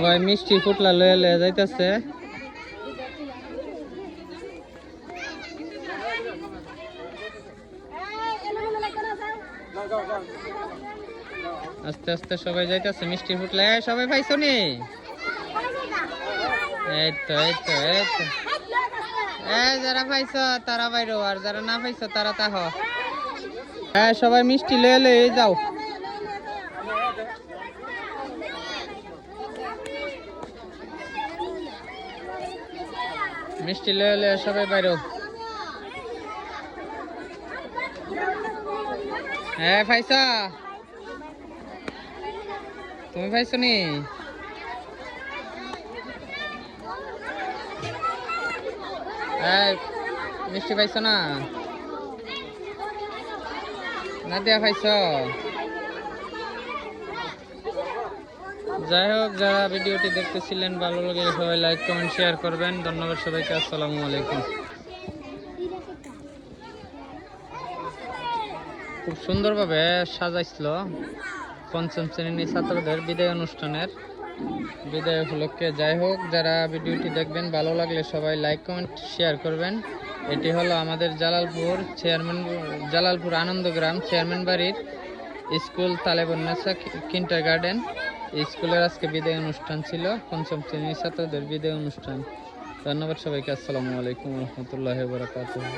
সবাই মিষ্টি ফুটলা লয়ে লয়ে যাইতেছে। আস্তে আস্তে সবাই যাইতেছে মিষ্টি ফুটলা। সবাই পাইছো নি? এই তো যারা পাইছো তারা বাইরো, আর যারা না পাইছো তারা তাহ। হ্যাঁ সবাই মিষ্টি লয়ে লয়ে যাও। মিষ্টি লয়ে লয়ে সবাই বাইরো। হ্যাঁ পাইছো? তুমি পাইছো নি? মিষ্টি পাইছো না? না দিয়া পাইছো? যাই হোক, যারা ভিডিওটি দেখতেছিলেন ভালো লাগলে সবাই লাইক কমেন্ট শেয়ার করবেন। ধন্যবাদ সবাইকে। আসসালামু আলাইকুম। খুব সুন্দরভাবে সাজাইছিল পঞ্চম শ্রেণীর ছাত্রদের বিদায় অনুষ্ঠানের বিদায় উপলক্ষে। যাই হোক, যারা ভিডিওটি দেখবেন ভালো লাগলে সবাই লাইক কমেন্ট শেয়ার করবেন। এটি হলো আমাদের জালালপুর আনন্দগ্রাম চেয়ারম্যান বাড়ির স্কুল তালেবন্নেসা কিন্ডার গার্ডেন। স্কুলের আজকে বিদায় অনুষ্ঠান ছিল, পঞ্চম শ্রেণীর ছাত্রদের বিদায় অনুষ্ঠান। ধন্যবাদ সবাইকে। আসসালামু আলাইকুম রহমতুল্লাহ বারাকাতুহু।